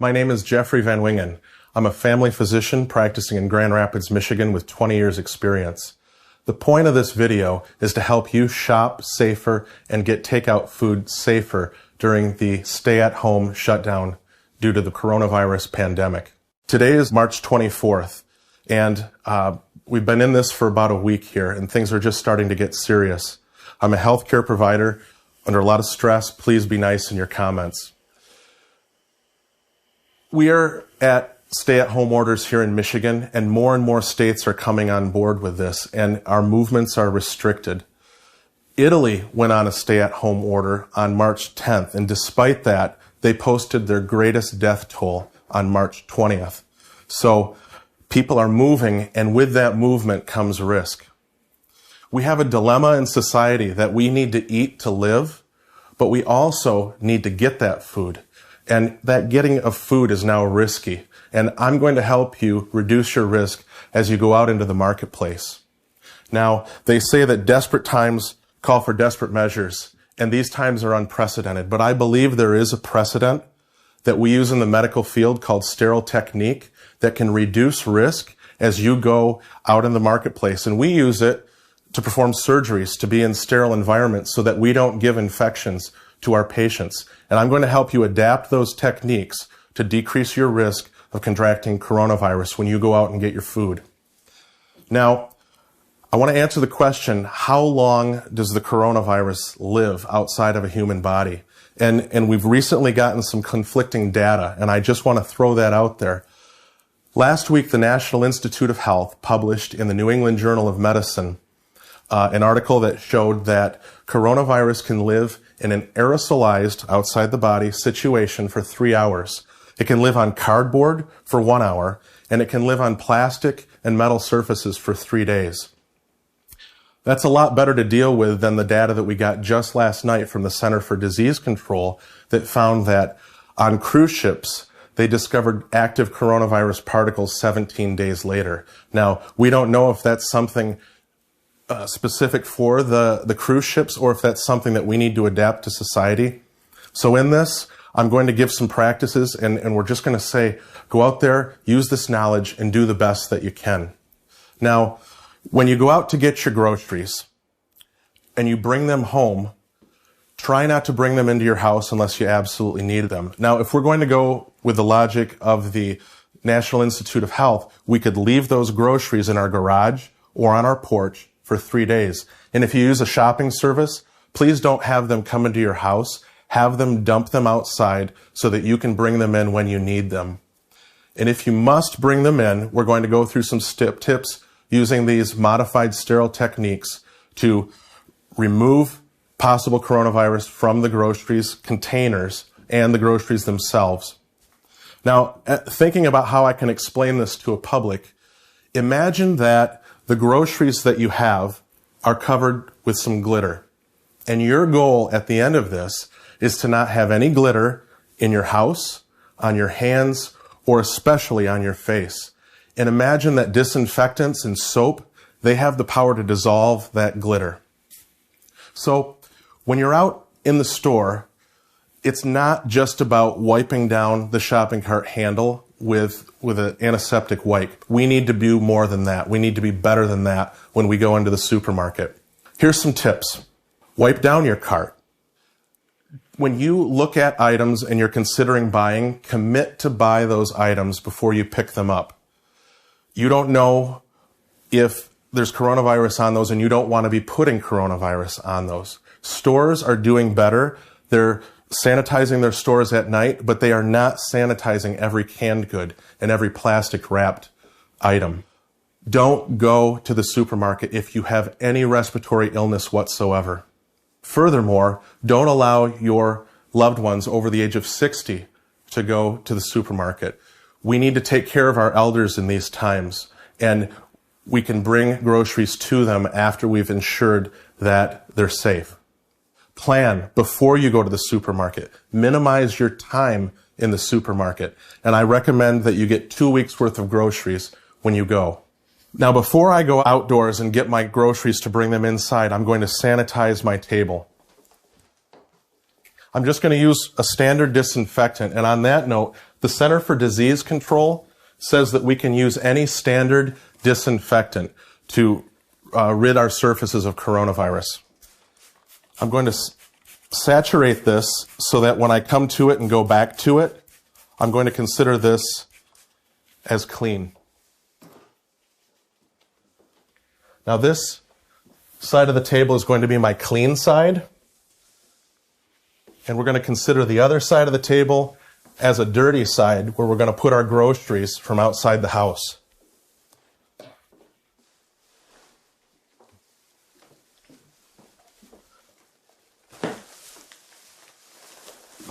My name is Jeffrey Van Wingen. I'm a family physician practicing in Grand Rapids, Michigan with 20 years experience. The point of this video is to help you shop safer and get takeout food safer during the stay-at-home shutdown due to the coronavirus pandemic. Today is March 24th, and we've been in this for about a week here, and things are just starting to get serious. I'm a healthcare provider under a lot of stress. Please be nice in your comments. We are at stay-at-home orders here in Michigan, and more states are coming on board with this, and our movements are restricted. Italy went on a stay-at-home order on March 10th, and despite that, they posted their greatest death toll on March 20th. So people are moving, and with that movement comes risk. We have a dilemma in society that we need to eat to live, but we also need to get that food. And that getting of food is now risky. And I'm going to help you reduce your risk as you go out into the marketplace. Now, they say that desperate times call for desperate measures, and these times are unprecedented. But I believe there is a precedent that we use in the medical field called sterile technique that can reduce risk as you go out in the marketplace. And we use it to perform surgeries, to be in sterile environments so that we don't give infections to our patients. And I'm going to help you adapt those techniques to decrease your risk of contracting coronavirus when you go out and get your food. Now, I want to answer the question, how long does the coronavirus live outside of a human body? And we've recently gotten some conflicting data, and I just want to throw that out there. Last week, the National Institute of Health published in the New England Journal of Medicine an article that showed that coronavirus can live in an aerosolized, outside the body situation for 3 hours. It can live on cardboard for 1 hour, and it can live on plastic and metal surfaces for 3 days. That's a lot better to deal with than the data that we got just last night from the Center for Disease Control that found that on cruise ships, they discovered active coronavirus particles 17 days later. Now, we don't know if that's something specific for the cruise ships or if that's something that we need to adapt to society. So in this, I'm going to give some practices, and we're just going to say, go out there, use this knowledge, and do the best that you can. Now, when you go out to get your groceries and you bring them home, try not to bring them into your house unless you absolutely need them. Now, if we're going to go with the logic of the National Institute of Health, we could leave those groceries in our garage or on our porch for 3 days. And if you use a shopping service, please don't have them come into your house. Have them dump them outside so that you can bring them in when you need them. And if you must bring them in, we're going to go through some tips using these modified sterile techniques to remove possible coronavirus from the groceries containers and the groceries themselves. Now, thinking about how I can explain this to a public, imagine that the groceries that you have are covered with some glitter. And your goal at the end of this is to not have any glitter in your house, on your hands, or especially on your face. And imagine that disinfectants and soap, they have the power to dissolve that glitter. So when you're out in the store, it's not just about wiping down the shopping cart handle with an antiseptic wipe. We need to do more than that. We need to be better than that when we go into the supermarket. Here's some tips. Wipe down your cart. When you look at items and you're considering buying, commit to buy those items before you pick them up. You don't know if there's coronavirus on those, and you don't want to be putting coronavirus on those. Stores are doing better. They're sanitizing their stores at night, but they are not sanitizing every canned good and every plastic wrapped item. Don't go to the supermarket if you have any respiratory illness whatsoever. Furthermore, don't allow your loved ones over the age of 60 to go to the supermarket. We need to take care of our elders in these times, and we can bring groceries to them after we've ensured that they're safe. Plan before you go to the supermarket. Minimize your time in the supermarket. And I recommend that you get 2 weeks worth of groceries when you go. Now, before I go outdoors and get my groceries to bring them inside, I'm going to sanitize my table. I'm just going to use a standard disinfectant. And on that note, The Center for Disease Control says that we can use any standard disinfectant to rid our surfaces of coronavirus. I'm going to saturate this so that when I come to it and go back to it, I'm going to consider this as clean. Now this side of the table is going to be my clean side, and we're going to consider the other side of the table as a dirty side where we're going to put our groceries from outside the house.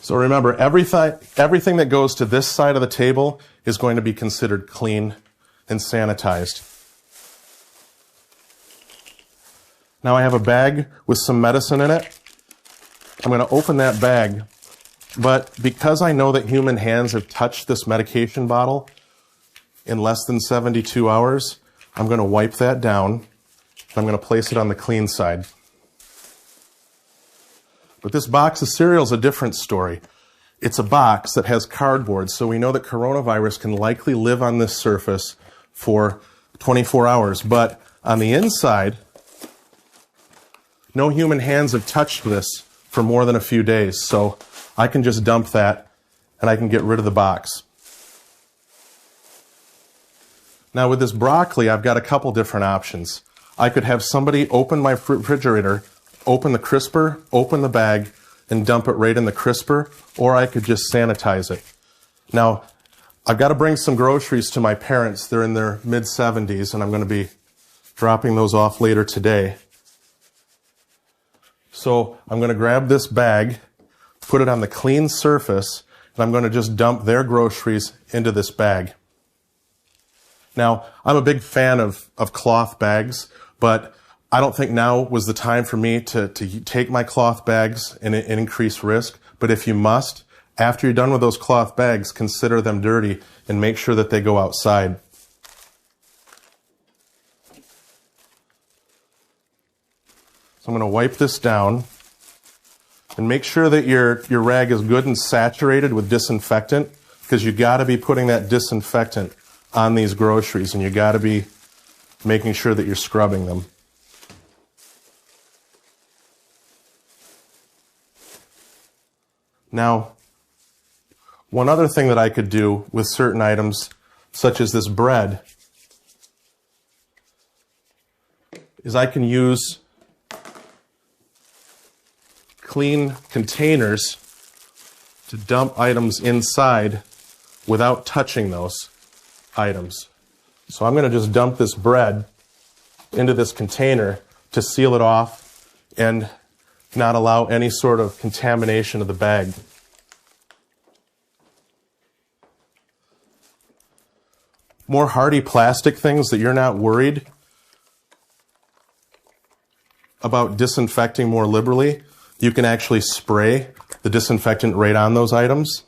So remember, everything that goes to this side of the table is going to be considered clean and sanitized. Now I have a bag with some medicine in it. I'm going to open that bag, but because I know that human hands have touched this medication bottle in less than 72 hours, I'm going to wipe that down. I'm going to place it on the clean side. But this box of cereal is a different story. It's a box that has cardboard, so we know that coronavirus can likely live on this surface for 24 hours. But on the inside, no human hands have touched this for more than a few days. So I can just dump that and I can get rid of the box. Now with this broccoli, I've got a couple different options. I could have somebody open my refrigerator, open the crisper, open the bag, and dump it right in the crisper, or I could just sanitize it. Now, I've got to bring some groceries to my parents. They're in their mid-70s, and I'm going to be dropping those off later today. So I'm going to grab this bag, put it on the clean surface, and I'm going to just dump their groceries into this bag. Now, I'm a big fan of cloth bags, but I don't think now was the time for me to take my cloth bags and increase risk. But if you must, after you're done with those cloth bags, consider them dirty and make sure that they go outside. So I'm going to wipe this down and make sure that your rag is good and saturated with disinfectant, because you've got to be putting that disinfectant on these groceries, and you've got to be making sure that you're scrubbing them. Now, one other thing that I could do with certain items, such as this bread, is I can use clean containers to dump items inside without touching those items. So I'm going to just dump this bread into this container to seal it off and not allow any sort of contamination of the bag. More hardy plastic things that you're not worried about disinfecting more liberally, you can actually spray the disinfectant right on those items.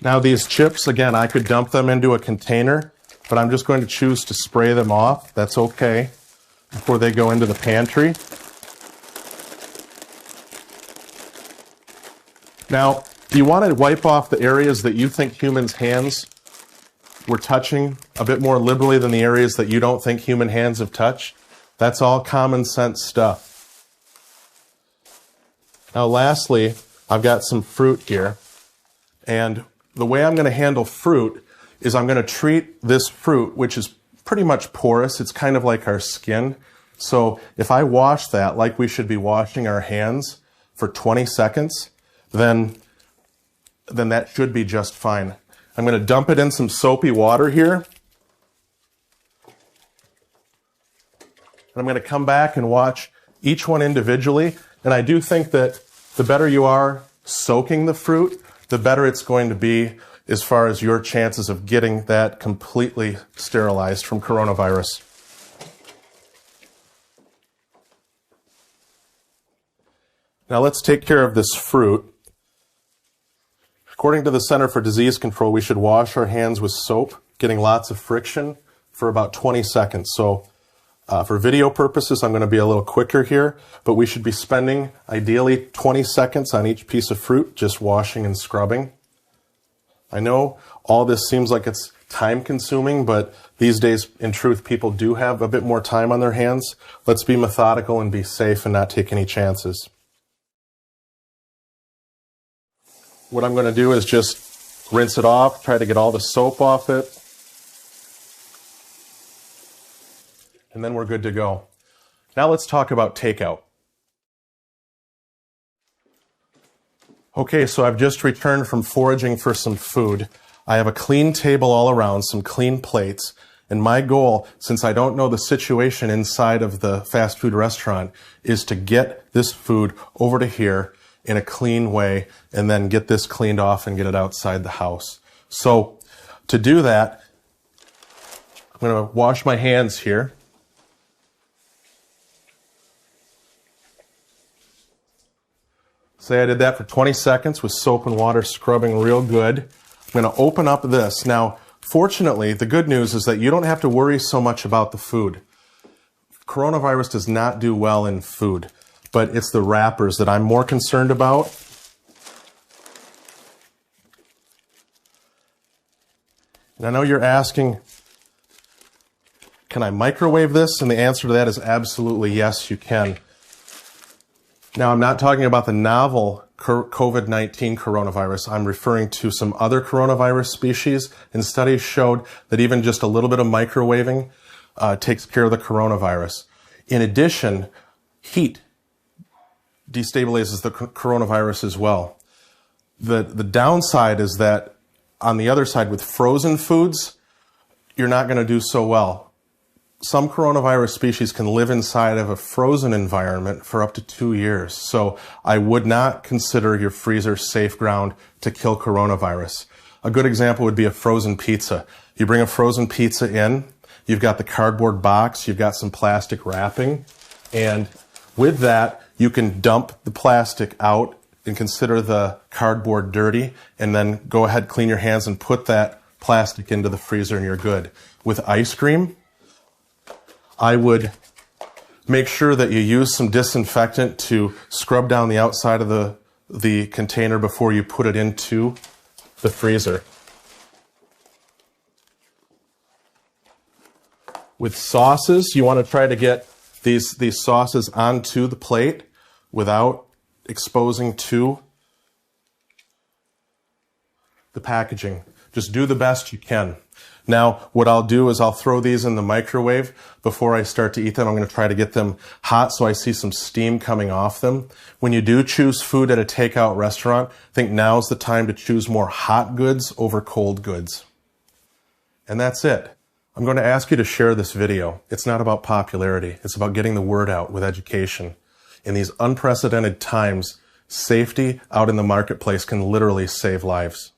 Now these chips, again, I could dump them into a container, but I'm just going to choose to spray them off. That's okay, before they go into the pantry. Now, you want to wipe off the areas that you think humans' hands were touching a bit more liberally than the areas that you don't think human hands have touched. That's all common sense stuff. Now lastly, I've got some fruit here, and the way I'm going to handle fruit is I'm going to treat this fruit, which is pretty much porous. It's kind of like our skin. So if I wash that like we should be washing our hands for 20 seconds, then that should be just fine. I'm going to dump it in some soapy water here. And I'm going to come back and watch each one individually. And I do think that the better you are soaking the fruit, the better it's going to be as far as your chances of getting that completely sterilized from coronavirus. Now let's take care of this fruit. According to the Center for Disease Control, we should wash our hands with soap, getting lots of friction for about 20 seconds. So For video purposes, I'm going to be a little quicker here, but we should be spending ideally 20 seconds on each piece of fruit, just washing and scrubbing. I know all this seems like it's time consuming, but these days, in truth, people do have a bit more time on their hands. Let's be methodical and be safe and not take any chances. What I'm going to do is just rinse it off, try to get all the soap off it, and then we're good to go. Now let's talk about takeout. Okay, so I've just returned from foraging for some food. I have a clean table all around, some clean plates, and my goal, since I don't know the situation inside of the fast food restaurant, is to get this food over to here in a clean way and then get this cleaned off and get it outside the house. So to do that, I'm going to wash my hands here. Say I did that for 20 seconds with soap and water scrubbing real good. I'm going to open up this. Now, fortunately, the good news is that you don't have to worry so much about the food. Coronavirus does not do well in food, but it's the wrappers that I'm more concerned about. And I know you're asking, can I microwave this? And the answer to that is absolutely yes, you can. Now, I'm not talking about the novel COVID-19 coronavirus. I'm referring to some other coronavirus species, and studies showed that even just a little bit of microwaving takes care of the coronavirus. In addition, heat destabilizes the coronavirus as well. The downside is that on the other side, with frozen foods, you're not going to do so well. Some coronavirus species can live inside of a frozen environment for up to 2 years. So I would not consider your freezer safe ground to kill coronavirus. A good example would be a frozen pizza. You bring a frozen pizza in, you've got the cardboard box, you've got some plastic wrapping, and with that, you can dump the plastic out and consider the cardboard dirty, and then go ahead, clean your hands, and put that plastic into the freezer, and you're good. With ice cream, I would make sure that you use some disinfectant to scrub down the outside of the container before you put it into the freezer. With sauces, you want to try to get these sauces onto the plate without exposing to the packaging. Just do the best you can. Now, what I'll do is I'll throw these in the microwave before I start to eat them. I'm going to try to get them hot so I see some steam coming off them. When you do choose food at a takeout restaurant, I think now's the time to choose more hot goods over cold goods. And that's it. I'm going to ask you to share this video. It's not about popularity. It's about getting the word out with education. In these unprecedented times, safety out in the marketplace can literally save lives.